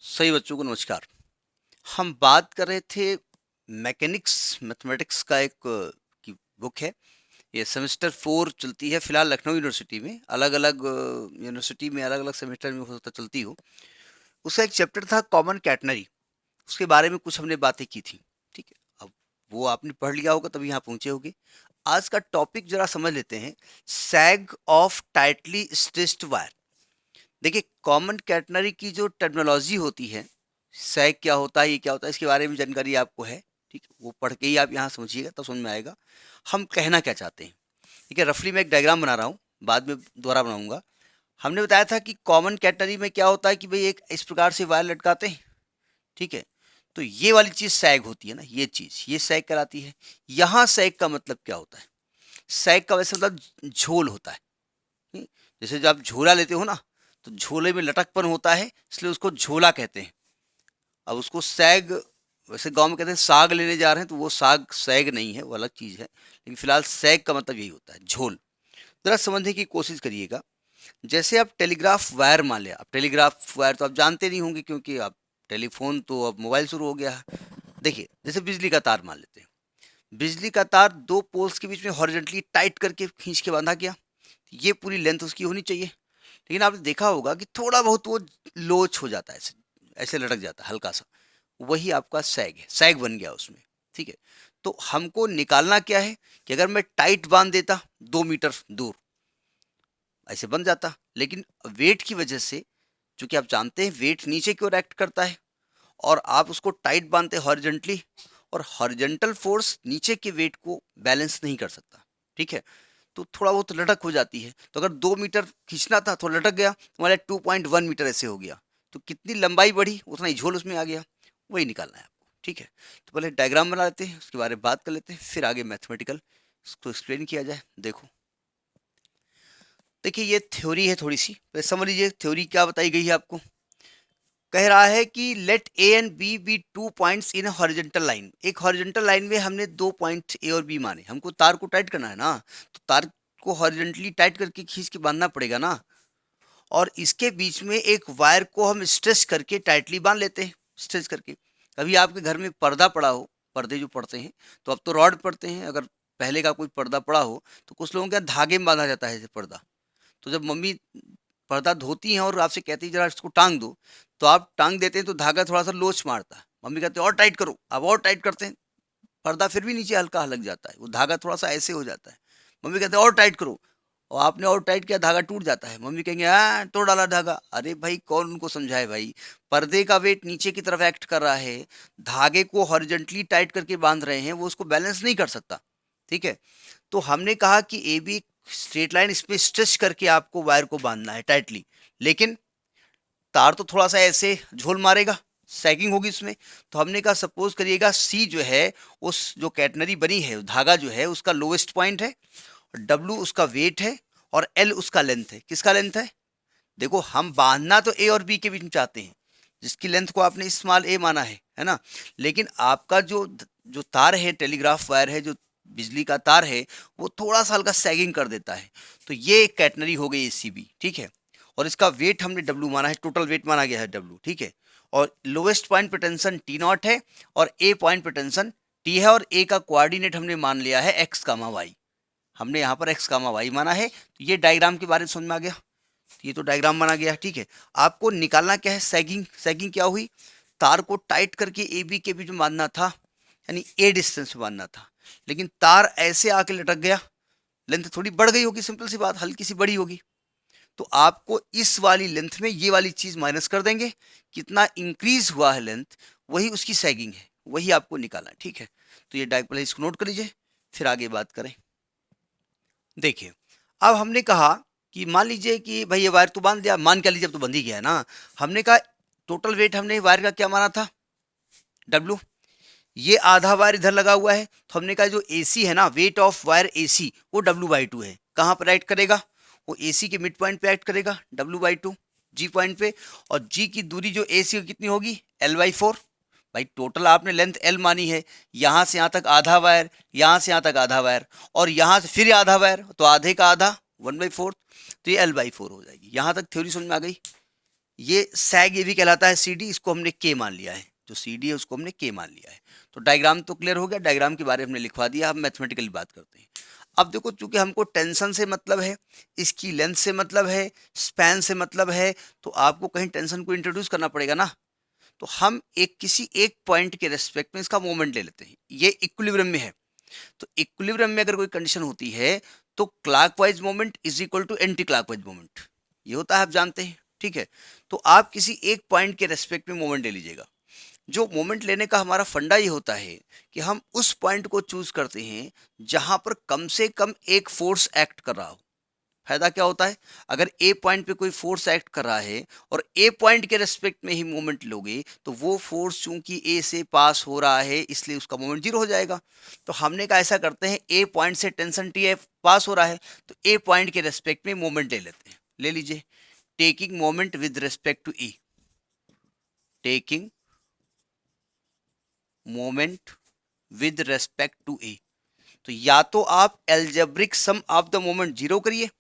सही बच्चों को नमस्कार। हम बात कर रहे थे मैकेनिक्स मैथमेटिक्स का एक की बुक है। ये सेमेस्टर 4 चलती है फिलहाल लखनऊ यूनिवर्सिटी में। अलग अलग यूनिवर्सिटी में अलग अलग सेमेस्टर में हो सकता चलती हो। उसका एक चैप्टर था कॉमन कैटनरी। उसके बारे में कुछ हमने बातें की थी। ठीक है, अब वो आपने पढ़ लिया होगा तभी यहाँ पहुंचे होगे। आज का टॉपिक जरा समझ लेते हैं। सैग ऑफ टाइटली स्ट्रेस्ड वायर। देखिए, कॉमन कैटनरी की जो टर्मिनोलॉजी होती है, सैग क्या होता है, ये क्या होता है, इसके बारे में जानकारी आपको है। ठीक है, वो पढ़ के ही आप यहाँ समझिएगा तब समझ में आएगा हम कहना क्या चाहते हैं। ठीक है, रफली मैं एक डायग्राम बना रहा हूँ, बाद में दोबारा बनाऊंगा। हमने बताया था कि कॉमन कैटनरी में क्या होता है कि भाई एक इस प्रकार से वायर लटकाते हैं। ठीक है, तो ये वाली चीज सैग होती है ना, ये चीज ये सैग कहलाती है। यहाँ सैग का मतलब क्या होता है? सैग का वैसे मतलब झोल होता है। हम्म, जैसे जब आप झोला लेते हो ना, तो झोले में लटकपन होता है, इसलिए उसको झोला कहते हैं। अब उसको सैग, वैसे गांव में कहते हैं साग लेने जा रहे हैं, तो वो साग सैग नहीं है, वो अलग चीज है। लेकिन फिलहाल सैग का मतलब यही होता है, झोल। जरा समझने की कोशिश करिएगा। जैसे आप टेलीग्राफ वायर मान लिया, अब टेलीग्राफ वायर तो आप जानते नहीं होंगे क्योंकि आप टेलीफोन तो अब मोबाइल शुरू हो गया है। देखिए, जैसे बिजली का तार मान लेते हैं। बिजली का तार दो पोल्स के बीच में हॉरिजॉन्टली टाइट करके खींच के बांधा गया, ये पूरी लेंथ उसकी होनी चाहिए। लेकिन आपने देखा होगा कि थोड़ा बहुत वो लोच हो जाता है, ऐसे ऐसे लटक जाता है हल्का सा। वही आपका सैग है, सैग बन गया उसमें। ठीक है, तो हमको निकालना क्या है कि अगर मैं टाइट बांध देता 2 मीटर दूर, ऐसे बन जाता। लेकिन वेट की वजह से, चूंकि आप जानते हैं वेट नीचे की ओर एक्ट करता है, और आप उसको टाइट बांधते हॉरिजेंटली, और हॉरिजेंटल फोर्स नीचे के वेट को बैलेंस नहीं कर सकता। ठीक है, तो थोड़ा बहुत लटक हो जाती है। तो अगर 2 मीटर खींचना था तो लटक गया, हमारे 2.1 मीटर ऐसे हो गया। तो कितनी लंबाई बढ़ी उतना ही झोल उसमें आ गया। वही निकालना है आपको। ठीक है, तो पहले डायग्राम बना लेते हैं, उसके बारे में बात कर लेते हैं, फिर आगे मैथमेटिकल इसको एक्सप्लेन किया जाए। देखो, देखिए ये थ्योरी है थोड़ी सी, पहले समझ लीजिए थ्योरी क्या बताई गई है आपको। कह रहा है कि let A and B 2 points in horizontal line. एक हॉरिजेंटल लाइन में हमने 2 पॉइंट ए और बी माने, हमको तार को टाइट करना है ना, तो तार को हॉरिजेंटली टाइट करके खींच के बांधना पड़ेगा ना। और इसके बीच में एक वायर को हम स्ट्रेच करके टाइटली बांध लेते हैं, स्ट्रेच करके। कभी आपके घर में पर्दा पड़ा हो, पर्दे जो पड़ते हैं, तो अब तो रॉड पड़ते हैं, अगर पहले का कोई पर्दा पड़ा हो तो कुछ लोगों के यहाँ धागे में बांधा जाता है ऐसे पर्दा। तो जब मम्मी पर्दा धोती हैं और आपसे कहती है जरा इसको टांग दो, तो आप टांग देते हैं तो धागा थोड़ा सा लोच मारता है, मम्मी कहते हैं और टाइट करो, आप और टाइट करते हैं, पर्दा फिर भी नीचे हल्का लग जाता है, वो धागा थोड़ा सा ऐसे हो जाता है। मम्मी कहते हैं और टाइट करो, और आपने और टाइट किया, धागा टूट जाता है, मम्मी कहेंगे हाँ तोड़ डाला धागा। अरे भाई कौन उनको समझाए भाई, पर्दे का वेट नीचे की तरफ एक्ट कर रहा है, धागे को हॉरिजॉन्टली टाइट करके बांध रहे हैं, वो उसको बैलेंस नहीं कर सकता। ठीक है, तो हमने कहा कि ए बी स्ट्रेट लाइन, इस पे स्ट्रेच करके आपको वायर को बांधना है टाइटली। लेकिन तार तो थोड़ा सा ऐसे झोल मारेगा, सैगिंग होगी इसमें। तो हमने कहा सपोज करिएगा सी जो है, उस जो कैटनरी बनी है, धागा जो है उसका लोवेस्ट पॉइंट है, डब्ल्यू उसका वेट है, और एल उसका लेंथ है। किसका लेंथ है? देखो, हम बांधना तो ए और बी के बीच में चाहते हैं, जिसकी लेंथ को आपने स्मॉल ए माना है ना। लेकिन आपका जो जो तार है, टेलीग्राफ वायर है, जो बिजली का तार है, वो थोड़ा सा हल्का सैगिंग कर देता है। तो ये कैटनरी हो गई एसीबी। ठीक है, और इसका वेट हमने डब्ल्यू माना है, टोटल वेट माना गया है डब्ल्यू। ठीक है, और लोवेस्ट पॉइंट पे टेंशन टी नॉट है, और ए पॉइंट पे टेंशन टी है, और ए का कोऑर्डिनेट हमने मान लिया है एक्स कामा वाई। हमने यहाँ पर एक्स कामा वाई माना है। तो ये डायग्राम के बारे में समझ में आ गया। ये तो डायग्राम बना गया। ठीक है, आपको निकालना क्या है? सैगिंग। सैगिंग क्या हुई? तार को टाइट करके ए बी के बीच में बांधना था, यानी ए डिस्टेंस में बांधना था, लेकिन तार ऐसे आके लटक गया, लेंथ थोड़ी बढ़ गई होगी, सिंपल सी बात, हल्की सी बड़ी होगी। तो आपको इस वाली लेंथ में ये वाली चीज माइनस कर देंगे, कितना इंक्रीज हुआ है लेंथ, वही उसकी सैगिंग है, वही आपको निकालना है। ठीक है, तो ये डायग्राम इसको नोट कर लीजिए, फिर आगे बात करें। देखिए, अब हमने कहा कि मान लीजिए कि भाई ये वायर तो बांध दिया, मान क्या लीजिए अब तो बंध ही गया है ना। हमने कहा टोटल वेट हमने वायर का क्या माना था? डब्ल्यू। ये आधा वायर इधर लगा हुआ है, तो हमने कहा जो एसी है ना, वेट ऑफ वायर एसी, वो W/2 है। कहाँ पर एक्ट करेगा? वो एसी के मिड पॉइंट पे एक्ट करेगा, W/2 जी पॉइंट पे। और जी की दूरी जो एसी की कितनी होगी? L/4। भाई टोटल आपने लेंथ एल मानी है, यहां से यहां तक आधा वायर, यहां से यहां तक आधा वायर, और यहां से फिर आधा वायर, तो आधे का आधा 1/4, तो ये L/4 हो जाएगी। यहां तक थ्योरी समझ में आ गई? ये सैग ये भी कहलाता है सी डी, इसको हमने के मान लिया है, जो सी डी है उसको हमने के मान लिया है। तो डायग्राम तो क्लियर हो गया, डायग्राम के बारे में हमने लिखवा दिया। अब मैथमेटिकली बात करते हैं। अब देखो, चूंकि हमको टेंशन से मतलब है, इसकी लेंथ से मतलब है, स्पैन से मतलब है, तो आपको कहीं टेंशन को इंट्रोड्यूस करना पड़ेगा ना। तो हम किसी एक पॉइंट के रेस्पेक्ट में इसका मोमेंट ले लेते हैं। ये इक्विलिब्रियम में है, तो इक्विलिब्रियम में अगर कोई कंडीशन होती है तो clockwise moment is equal to anti clockwise moment, ये होता है, आप जानते हैं, ठीक है। तो आप किसी एक पॉइंट के रेस्पेक्ट में मोमेंट ले लीजिएगा। जो मोमेंट लेने का हमारा फंडा ये होता है कि हम उस पॉइंट को चूज करते हैं जहां पर कम से कम एक फोर्स एक्ट कर रहा हो। फायदा क्या होता है, अगर ए पॉइंट पे कोई फोर्स एक्ट कर रहा है और ए पॉइंट के रेस्पेक्ट में ही मोमेंट लोगे, तो वो फोर्स चूंकि ए से पास हो रहा है इसलिए उसका मोमेंट जीरो हो जाएगा। तो हमने कहा ऐसा करते हैं, ए पॉइंट से टेंशन टी एफ पास हो रहा है, तो ए पॉइंट के रेस्पेक्ट में मोमेंट ले लेते हैं। ले लीजिए, taking moment with respect to E, taking moment with respect to A. तो या तो आप algebraic sum of the moment zero करिए,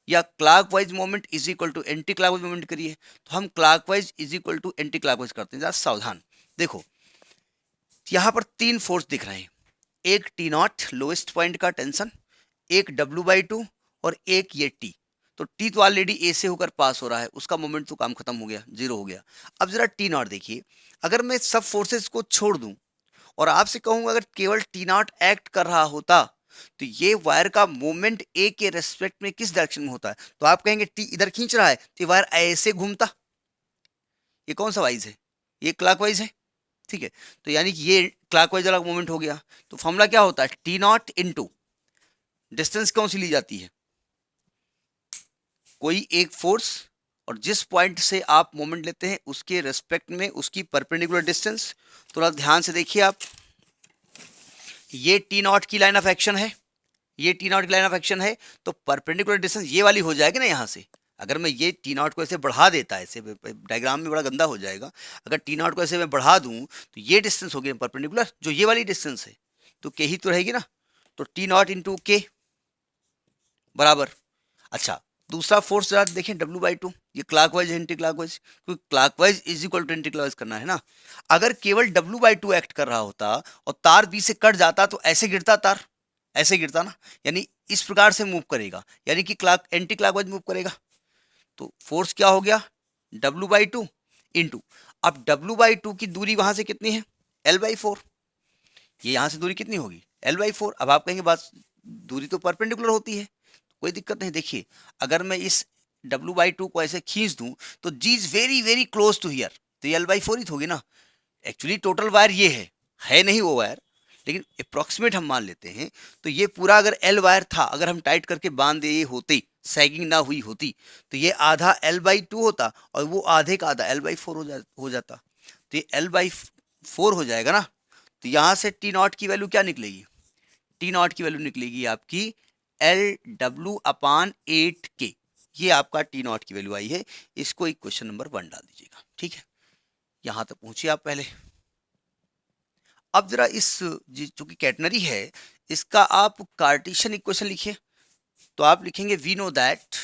या clockwise moment is equal to anti clockwise moment करिए। तो हम clockwise is equal to anti clockwise करते हैं। जरा सावधान देखो, यहां पर तीन फोर्स दिख रहे हैं, एक टी नॉट लोएस्ट पॉइंट का टेंशन, एक W/2 और एक ये टी। तो टी तो ऑलरेडी ए से होकर पास हो रहा है, उसका मोमेंट तो काम खत्म हो गया, जीरो हो गया। अब जरा टी नॉट देखिए, अगर मैं सब फोर्सेस को छोड़ दूं और आपसे कहूं अगर केवल टी नॉट एक्ट कर रहा होता, तो ये वायर का मूवमेंट ए के रेस्पेक्ट में किस डायरेक्शन में होता है? तो आप कहेंगे टी इधर खींच रहा है तो ये वायर ऐसे घूमता। ये कौन सा वाइज है? ये क्लॉकवाइज है, ठीक है। तो यानी कि ये क्लॉकवाइज वाला मूवमेंट हो गया। तो फॉर्मूला क्या होता है, टी नॉट इंटू डिस्टेंस कौन सी ली जाती है, कोई एक फोर्स और जिस पॉइंट से आप मोमेंट लेते हैं उसके रेस्पेक्ट में उसकी परपेंडिकुलर डिस्टेंस। थोड़ा ध्यान से देखिए आप, ये टी नॉट की लाइन ऑफ एक्शन है, ये टी नॉट की लाइन ऑफ एक्शन है, तो परपेंडिकुलर डिस्टेंस ये वाली हो जाएगी ना यहाँ से। अगर मैं ये टी नॉट को ऐसे बढ़ा देता, ऐसे डायग्राम में बड़ा गंदा हो जाएगा, अगर टी नॉट को ऐसे मैं बढ़ा दूं तो ये डिस्टेंस हो गई परपेंडिकुलर, जो ये वाली डिस्टेंस है, तो के ही तो रहेगी ना। तो टी नॉट इंटू के बराबर, अच्छा दूसरा फोर्स जरा देखें W/2, ये क्लॉकवाइज है एंटी क्लॉकवाइज, क्योंकि clockwise is equal to anti clockwise करना है ना। अगर केवल W/2 एक्ट कर रहा होता और तार बी से कट जाता तो ऐसे गिरता तार, ऐसे गिरता ना, यानी इस प्रकार से मूव करेगा, यानी कि क्लॉक एंटी क्लॉकवाइज मूव करेगा। तो फोर्स क्या हो गया, W/2 इंटू, अब W/2 की दूरी वहां से कितनी है, L/4, ये यहां से दूरी कितनी होगी, L/4। अब आप कहेंगे बात, दूरी तो परपेंडिकुलर होती है, कोई दिक्कत नहीं। देखिए, अगर मैं इस W/2 को ऐसे खींच दूं तो G is very very close to here, तो ये L/4 ही तो होगी ना। एक्चुअली टोटल वायर ये है नहीं वो वायर, लेकिन अप्रॉक्सीमेट हम मान लेते हैं। तो ये पूरा अगर L वायर था, अगर हम टाइट करके बांध दिए होते, सैगिंग ना हुई होती, तो ये आधा L/2 होता और वो आधे का आधा L/4 हो जाता। तो ये L/4 हो जाएगा ना। तो यहाँ से टी नॉट की वैल्यू क्या निकलेगी, टी नॉट की वैल्यू निकलेगी आपकी Lw/8K। ये आपका टी नॉट की वैल्यू आई है। इसको एक क्वेश्चन नंबर 1 डाल दीजिएगा, ठीक है। यहां तक पहुंचिए आप पहले। अब जरा इस जो कि कैटनरी है, इसका आप कार्टेशियन इक्वेशन लिखिए। तो आप लिखेंगे वी नो दैट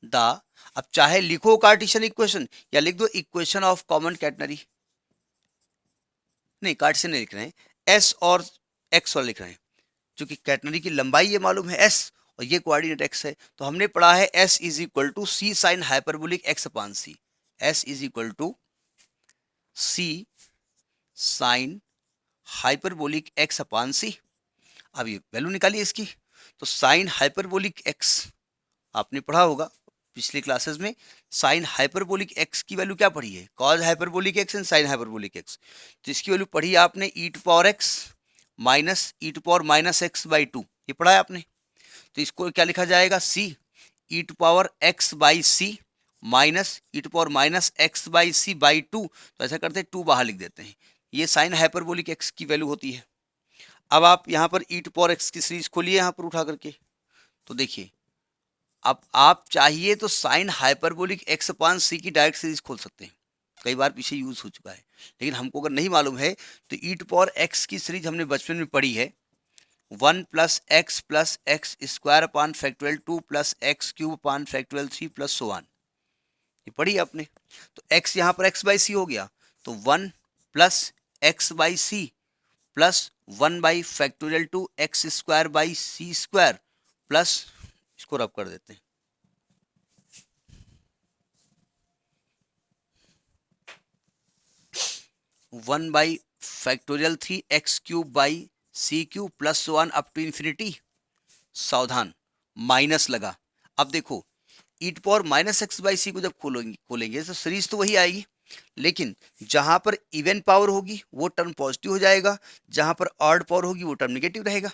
द, अब चाहे लिखो कार्टेशियन इक्वेशन या लिख दो इक्वेशन ऑफ कॉमन कैटनरी, नहीं कार्टेशियन नहीं लिख रहे हैं, एस और एक्स और लिख रहे हैं। क्योंकि कैटनरी की लंबाई ये मालूम है एस और ये कोऑर्डिनेट एक्स है, तो हमने पढ़ा है s is equal to c sine hyperbolic x upon c, s is equal to c sine hyperbolic x upon c. अब ये वैल्यू निकालिए इसकी। तो साइन हाइपरबोलिक एक्स आपने पढ़ा होगा पिछले क्लासेस में, साइन हाइपरबोलिक एक्स की वैल्यू क्या पढ़ी है, cos hyperbolic x and sine hyperbolic x. तो इसकी वैल्यू पढ़ी आपने e to power x minus e to power minus x by 2, ये पढ़ा है आपने। तो इसको क्या लिखा जाएगा, c e to power x by c minus e to power minus x by c by 2। तो ऐसा करते हैं 2 बाहर लिख देते हैं, ये साइन हाइपरबोलिक एक्स की वैल्यू होती है। अब आप यहाँ पर ई टू पावर एक्स की सीरीज खोलिए यहाँ पर उठा करके, तो देखिए अब आप चाहिए तो साइन हाइपरबोलिक एक्स अपान सी की डायरेक्ट सीरीज खोल सकते हैं, कई बार पीछे यूज हो चुका है। लेकिन हमको अगर नहीं मालूम है तो ई टू पावर एक्स की सीरीज हमने बचपन में पढ़ी है, 1 plus x square upon factorial 2 plus x cube upon factorial 3 plus so on. ये पढ़ी आपने। तो x यहाँ पर x बाई सी हो गया, तो 1 plus x by c plus 1 by factorial 2 x square by c square plus, इसको रब कर देते हैं, 1 by factorial 3 x cube by c cube plus so on up to infinity. सावधान, माइनस लगा। अब देखो e to power minus x by c को जब खोलेंगे तो सीरीज तो वही आएगी, लेकिन जहां पर इवन पावर होगी वो टर्म पॉजिटिव हो जाएगा, जहां पर ऑड पावर होगी वो टर्म नेगेटिव रहेगा।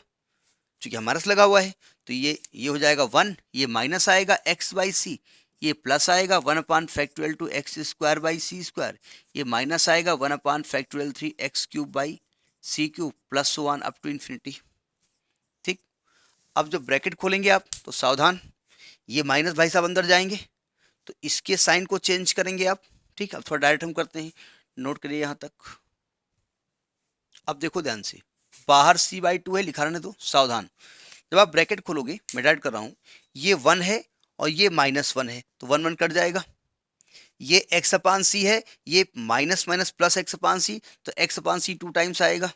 क्योंकि हमारा लगा हुआ है तो ये हो जाएगा 1, ये माइनस आएगा एक्स बाई सी, ये प्लस आएगा 1 upon factorial 2 x square by c square, ये माइनस आएगा 1 upon factorial 3 x cube by c cube plus so on up to infinity. ठीक, अब जब ब्रैकेट खोलेंगे आप तो सावधान, ये माइनस भाई साहब अंदर जाएंगे तो इसके साइन को चेंज करेंगे आप। ठीक, अब थोड़ा डायरेक्ट हम करते हैं, नोट करिए यहाँ तक। अब देखो ध्यान से, बाहर c बाई 2 है, लिखा रहने दो, सावधान। जब आप ब्रैकेट खोलोगे, मैं डायरेक्ट कर रहा हूँ, ये 1 है और ये -1 है, तो 1 1 कट जाएगा। ये x अपान सी है, ये minus minus plus x upon सी, तो x अपान सी 2 टाइम्स आएगा।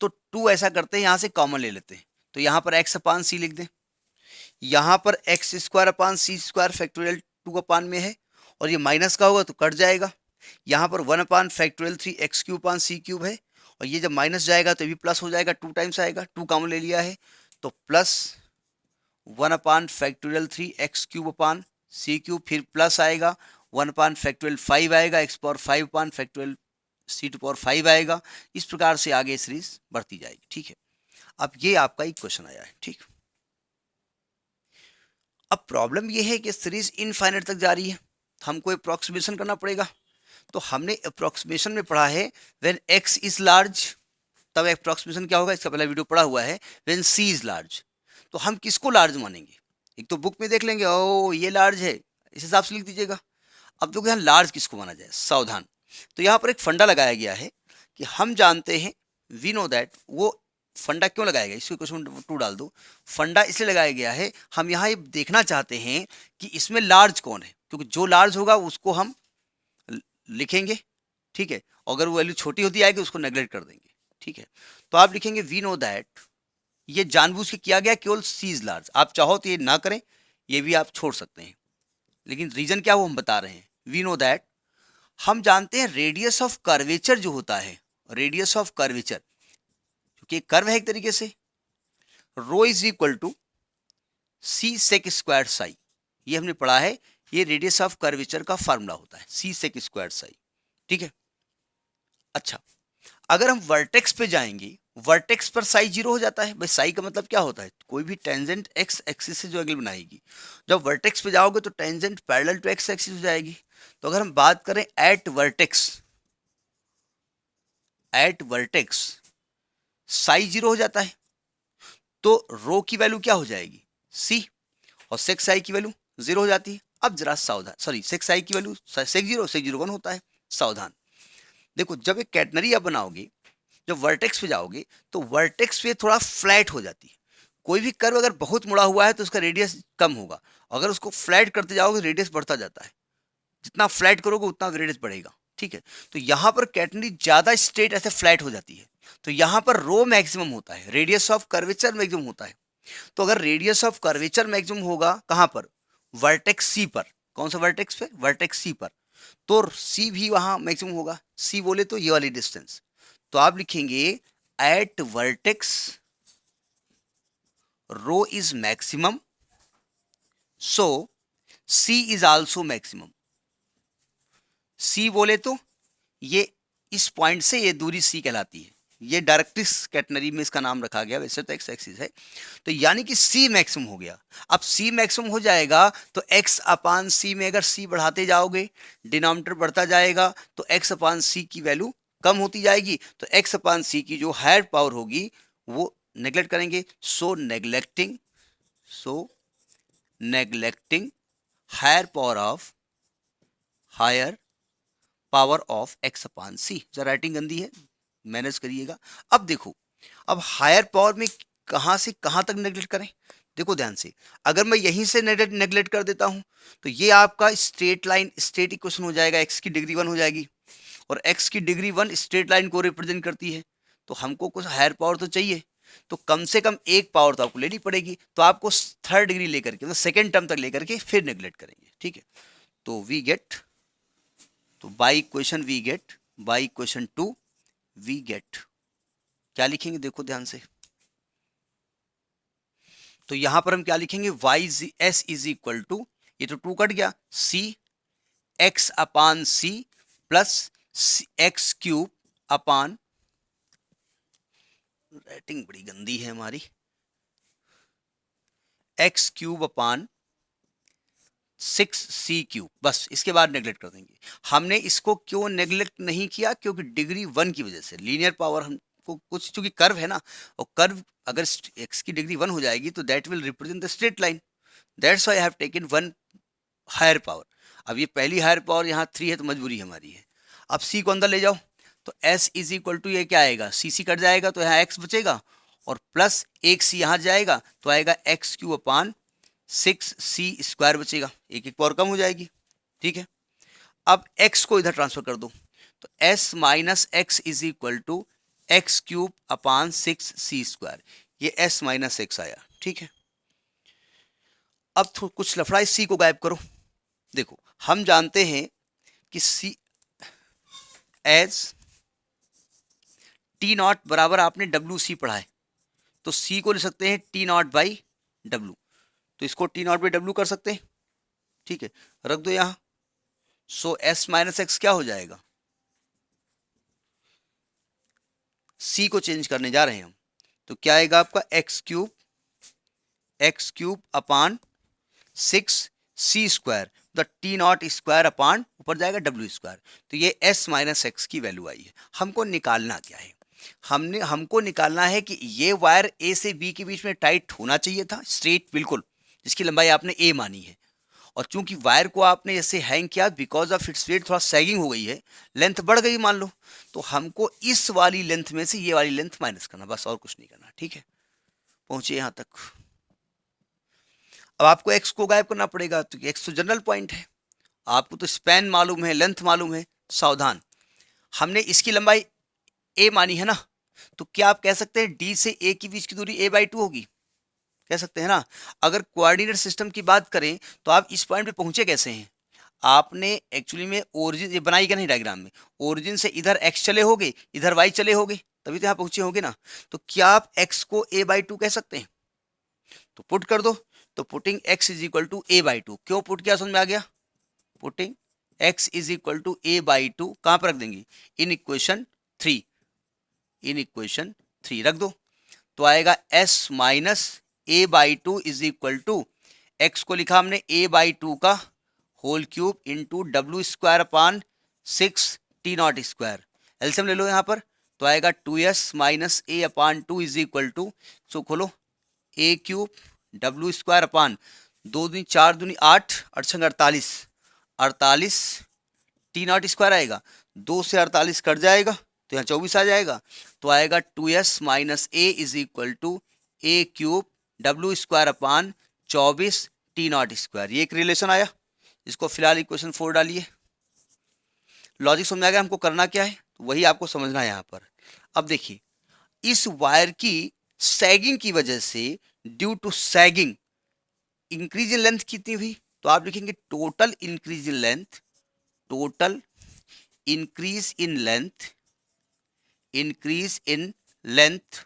तो 2 ऐसा करते हैं, यहाँ से कॉमन ले लेते हैं, तो यहाँ पर x अपान सी लिख दें, यहाँ पर एक्स स्क्वायर अपान सी स्क्वायर फैक्टोरियल 2 अपान में है, और ये माइनस का होगा तो कट जाएगा। यहाँ पर 1 upon factorial 3 x cube upon c cube है, और ये जब माइनस जाएगा तो ये भी प्लस हो जाएगा, 2 टाइम्स आएगा, 2 कॉमन ले लिया है, तो plus 1 upon factorial 3 x cube upon c cube, फिर प्लस आएगा 1 अपान फैक्टोरियल 5 आएगा, x power 5 upon factorial c to power 5 आएगा। इस प्रकार से आगे सीरीज बढ़ती जाएगी। ठीक है, अब ये आपका एक क्वेश्चन आया है। ठीक, अब प्रॉब्लम ये है कि सीरीज इनफाइनाइट तक जा रही है, हमको अप्रोक्सीमेशन करना पड़ेगा। तो हमने अप्रोक्सीमेशन में पढ़ा है व्हेन x इज लार्ज, तब अप्रोक्सीमेशन क्या होगा, इसका पहला वीडियो पढ़ा हुआ है, व्हेन c इज लार्ज। तो हम किसको लार्ज मानेंगे, एक तो बुक में देख लेंगे, ओ ये लार्ज है, इस हिसाब से लिख दीजिएगा। अब देखो यहाँ लार्ज किसको माना जाए, सावधान। तो यहाँ पर एक फंडा लगाया गया है कि हम जानते हैं, वी नो दैट, वो फंडा क्यों लगाया गया, इसको क्वेश्चन 2 डाल दो। फंडा इसलिए लगाया गया है, हम यहाँ ये देखना चाहते हैं कि इसमें लार्ज कौन है, क्योंकि जो लार्ज होगा उसको हम लिखेंगे। ठीक है, अगर वो वैल्यू छोटी होती आएगी उसको नेग्लेक्ट कर देंगे। ठीक है, तो आप लिखेंगे वी नो दैट, ये जानबूझ के किया गया, केवल सी इज लार्ज। आप चाहो तो ये ना करें, ये भी आप छोड़ सकते हैं, लेकिन रीजन क्या वो हम बता रहे हैं। वी नो दैट, हम जानते हैं रेडियस ऑफ कर्वेचर जो होता है, रेडियस ऑफ कर्वेचर, क्योंकि कर्व है एक तरीके से, rho is equal to c sec square psi, ये हमने पढ़ा है, ये रेडियस ऑफ कर्वेचर का फार्मूला होता है, सी सेक स्क्वायर साई। ठीक है, अच्छा, अगर हम वर्टेक्स पे जाएंगे, वर्टेक्स पर साई 0 हो जाता है। भाई साई का मतलब क्या होता है, कोई भी टेंजेंट एक्स एक्सिस से जो एंगल बनाएगी, जब वर्टेक्स पे जाओगे तो tangent parallel to x axis हो जाएगी। तो अगर हम बात करें एट वर्टेक्स साई 0 हो जाता है, तो रो की वैल्यू क्या हो जाएगी, सी, और सेक साई की वैल्यू 0 हो जाती है। अब जरा सावधान, सॉरी, सेक साई की वैल्यू सेक 0 1 होता है। सावधान, देखो जब एक कैटनरी आप बनाओगे, जब वर्टेक्स पे जाओगे तो वर्टेक्स पे थोड़ा फ्लैट हो जाती है। कोई भी कर्व अगर बहुत मुड़ा हुआ है तो उसका रेडियस कम होगा, अगर उसको फ्लैट करते जाओगे रेडियस बढ़ता जाता है, जितना फ्लैट करोगे उतना रेडियस बढ़ेगा। ठीक है, तो यहाँ पर कैटनरी ज्यादा स्ट्रेट ऐसे फ्लैट हो जाती है, तो यहाँ पर रो मैक्सिमम होता है, रेडियस ऑफ कर्वेचर मैक्सिमम होता है। तो अगर रेडियस ऑफ कर्वेचर मैक्सिमम होगा कहाँ पर, वर्टेक्स सी पर, कौन सा वर्टेक्स पे, वर्टेक्स सी पर, तो सी भी वहां मैक्सिमम होगा। सी बोले तो ये वाली डिस्टेंस, तो आप लिखेंगे at vertex rho is maximum, so c is also maximum. C बोले तो ये इस पॉइंट से ये दूरी सी कहलाती है, ये डायरेक्ट्रिक्स कैटनरी में इसका नाम रखा गया, वैसे तो एक्स एक्सिस है, तो यानी कि सी मैक्सिमम हो गया। अब सी मैक्सिमम हो जाएगा तो एक्स अपान सी में अगर सी बढ़ाते जाओगे, डिनोमिनेटर बढ़ता जाएगा, तो एक्स अपान सी की वैल्यू कम होती जाएगी, तो एक्स अपान सी की जो हायर पावर होगी वो नेग्लेक्ट करेंगे। So neglecting higher power of x upon c. जरा राइटिंग गंदी है, मैनेज करिएगा। अब देखो, अब हायर पावर में कहाँ से कहाँ तक नेगलेक्ट करें? देखो ध्यान से, अगर मैं यहीं से नेगलेक्ट कर देता हूँ तो ये आपका स्ट्रेट लाइन स्ट्रेट इक्वेशन हो जाएगा, एक्स की डिग्री 1 हो जाएगी और एक्स की डिग्री 1 स्ट्रेट लाइन को रिप्रेजेंट करती है। तो हमको कुछ हायर पावर तो चाहिए, तो कम से कम एक पावर तो आपको लेनी पड़ेगी। तो आपको थर्ड डिग्री लेकर के मतलब सेकेंड टर्म तक लेकर के फिर नेगलेक्ट करेंगे, ठीक है। तो वी गेट, तो by equation we get, by equation 2 we get, क्या लिखेंगे देखो ध्यान से। तो यहां पर हम क्या लिखेंगे, y s is equal to, ये तो 2 कट गया, c x upon c plus x cube upon, writing बड़ी गंदी है हमारी, x cube upon 6c cube. बस इसके बाद नेगलेक्ट कर देंगे। हमने इसको क्यों नेगलेक्ट नहीं किया, क्योंकि डिग्री 1 की वजह से लीनियर पावर हमको कुछ, चूंकि कर्व है ना, और कर्व अगर x की डिग्री 1 हो जाएगी तो that will represent the straight line, that's why I have taken 1 higher power. अब ये पहली हायर पावर यहाँ 3 है तो मजबूरी हमारी है। अब c को अंदर ले जाओ तो s इज इक्वल टू ये क्या आएगा, c कट जाएगा तो यहाँ x बचेगा और प्लस एक c यहाँ जाएगा तो आएगा एक्स क्यू अपान 6c स्क्वायर बचेगा, एक एक पावर कम हो जाएगी, ठीक है। अब x को इधर ट्रांसफर कर दो तो s minus x is equal to x cube upon 6c square, ये s माइनस एक्स आया, ठीक है। अब कुछ लफड़ा इस c को गायब करो। देखो हम जानते हैं कि c एज टी नॉट बराबर आपने डब्ल्यू सी पढ़ा है, तो c को ले सकते हैं टी नॉट बाई डब्ल्यू, तो इसको टी नॉट बाई डब्ल्यू कर सकते हैं, ठीक है, रख दो यहां। सो s माइनस एक्स क्या हो जाएगा, c को चेंज करने जा रहे हैं हम, तो क्या आएगा आपका x cube upon 6c square, the T naught square upon ऊपर जाएगा डब्ल्यू स्क्वायर। तो ये s माइनस एक्स की वैल्यू आई है। हमको निकालना क्या है, हमको निकालना है कि ये वायर a से b के बीच में टाइट होना चाहिए था, स्ट्रेट बिल्कुल, जिसकी लंबाई आपने a मानी है, और चूंकि वायर को आपने ऐसे हैंग किया बिकॉज ऑफ इट्स वेट थोड़ा सैगिंग हो गई है, लेंथ बढ़ गई मान लो, तो हमको इस वाली लेंथ में से ये वाली लेंथ माइनस करना, बस और कुछ नहीं करना, ठीक है। पहुंचे यहां तक। अब आपको x को गायब करना पड़ेगा, तो x तो जनरल पॉइंट है, आपको तो स्पैन मालूम है, लेंथ मालूम है। सावधान, हमने इसकी लंबाई a मानी है ना, तो क्या आप कह सकते हैं d से a के बीच की दूरी a/2 होगी, कह सकते हैं ना। अगर कोऑर्डिनेट सिस्टम की बात करें तो आप इस पॉइंट पे पहुंचे कैसे हैं, आपने एक्चुअली में ओरिजिन ये बनाई क्या नहीं डायग्राम में, ओरिजिन से इधर x चले होगे, इधर y चले होगे, तभी तो यहाँ पहुंचे होगे ना। तो क्या आप x को a/2 कह सकते हैं, तो पुट कर दो, तो putting x is equal to a/2, क्यों पुट किया समझ में आ गया, putting x is equal to a/2 कहां पर रख देंगे, इन इक्वेशन 3, इन इक्वेशन 3 रख दो, तो आएगा s minus a/2 is equal to, x को लिखा हमने a/2 का होल क्यूब इंटू डब्ल्यू square upon 6 t naught square, LCM ले लो यहाँ पर, तो आएगा 2s minus a upon 2 is equal to, so खोलो a cube W square upon 2 दूनी 4 दूनी 8 8 48 48 टी नॉट स्क्वायर आएगा, 2 से 48 कट जाएगा तो यहाँ 24 आ जाएगा, तो आएगा 2s minus a is equal to a cube W square upon 24 T naught square. ये एक रिलेशन आया, इसको फिलहाल इक्वेशन 4 डालिए। लॉजिक समझ आ गया हमको करना क्या है, तो वही आपको समझना है यहाँ पर। अब देखिए इस वायर की सैगिंग की वजह से, due to sagging increase in length कितनी हुई, तो आप लिखेंगे total increase in length, total increase in length, increase in length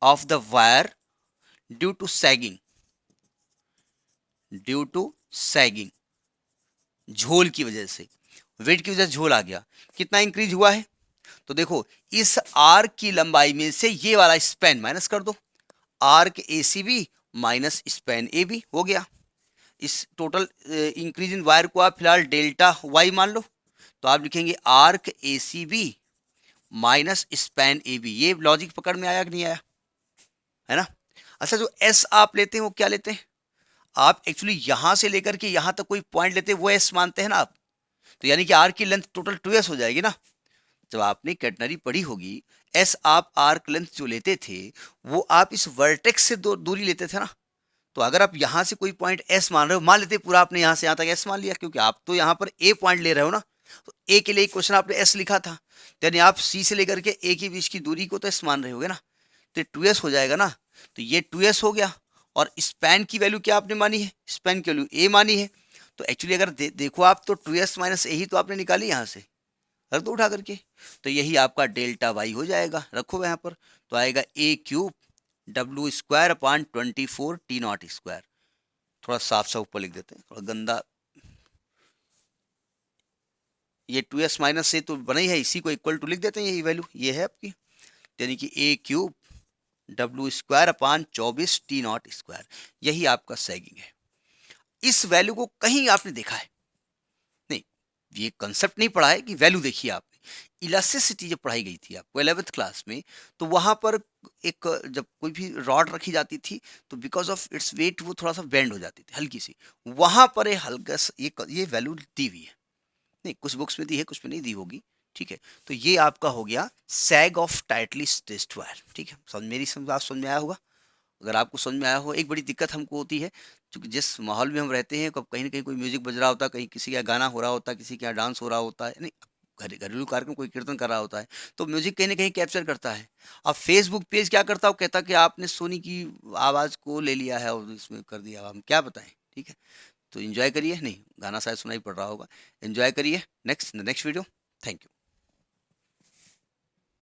of the wire due to sagging, due to sagging, झोल की वजह से, वेट की वजह से झोल आ गया। कितना इंक्रीज हुआ है, तो देखो इस आर्क की लंबाई में से ये वाला स्पैन माइनस कर दो, arc ACB minus span AB हो गया। इस टोटल इंक्रीज इन वायर को आप फिलहाल डेल्टा Y मान लो, तो आप लिखेंगे arc ACB minus span AB। ये लॉजिक पकड़ में आया कि नहीं आया, है ना। अच्छा जो S आप लेते हैं वो क्या लेते हैं, आप एक्चुअली यहां से लेकर के यहां तक कोई पॉइंट लेते हैं वो S मानते हैं ना आप, तो यानी कि R की लेंथ टोटल 2S हो जाएगी ना। जब आपने कैटनरी पढ़ी होगी, एस आप आर्क लेंथ जो लेते थे वो आप इस वर्टेक्स से दूरी लेते थे ना। तो अगर आप यहाँ से कोई पॉइंट एस मान रहे हो, मान लेते पूरा आपने यहाँ से यहाँ तक एस मान लिया, क्योंकि आप तो यहाँ पर ए पॉइंट ले रहे हो ना, तो ए के लिए क्वेश्चन आपने एस लिखा था, यानी आप सी से लेकर के ए के बीच की दूरी को तो एस मान रहे होगे ना, तो 2s हो जाएगा ना। तो ये 2s हो गया, और स्पैन की वैल्यू क्या आपने मानी है, स्पैन की वैल्यू ए मानी है। तो एक्चुअली अगर देखो आप, तो 2s माइनस ए ही तो आपने निकाली यहाँ से, रख दो उठा करके, तो यही आपका डेल्टा वाई हो जाएगा। रखो यहाँ पर, तो आएगा a cube W square upon 24 T naught square. थोड़ा साफ साफ ऊपर लिख देते हैं, थोड़ा गंदा, ये 2s माइनस से तो बना ही है, इसी को इक्वल टू लिख देते हैं, यही वैल्यू ये है आपकी, यानी कि a cube W square upon 24 T naught square, यही आपका सैगिंग है। इस वैल्यू को कहीं आपने देखा है नहीं, ये कंसेप्ट नहीं पढ़ा है कि वैल्यू देखिए आपने। इलास्टिसिटी जब पढ़ाई गई थी आपको 11th क्लास में, तो वहां पर एक जब कोई भी रॉड रखी जाती थी तो बिकॉज ऑफ इट्स वेट वो थोड़ा सा बेंड हो जाती थी हल्की सी, वहां पर हल्का सा ये वैल्यू दी हुई है, नहीं कुछ बुक्स में दी है, कुछ में नहीं दी होगी, ठीक है। तो ये आपका हो गया सैग ऑफ टाइटली स्ट्रेस्ड वायर, ठीक है। मेरी बात समझ में आया होगा। अगर आपको समझ में आया हो, एक बड़ी दिक्कत हमको होती है क्योंकि जिस माहौल में हम रहते हैं, कब कहीं ना कहीं कोई म्यूजिक बज रहा होता है, कहीं किसी का गाना हो रहा होता है, किसी के यहाँ डांस हो रहा होता है, नहीं घरेलू कार्यक्रम कोई कीर्तन कर रहा होता है, तो म्यूजिक कहीं ना कहीं कैप्चर करता है। अब फेसबुक पेज क्या करता है, कहता कि आपने सोनी की आवाज़ को ले लिया है और इसमें कर दिया, हम क्या बताएं, ठीक है। तो एंजॉय करिए, नहीं गाना शायद सुनाई पड़ रहा होगा, एंजॉय करिए। Next video, thank you.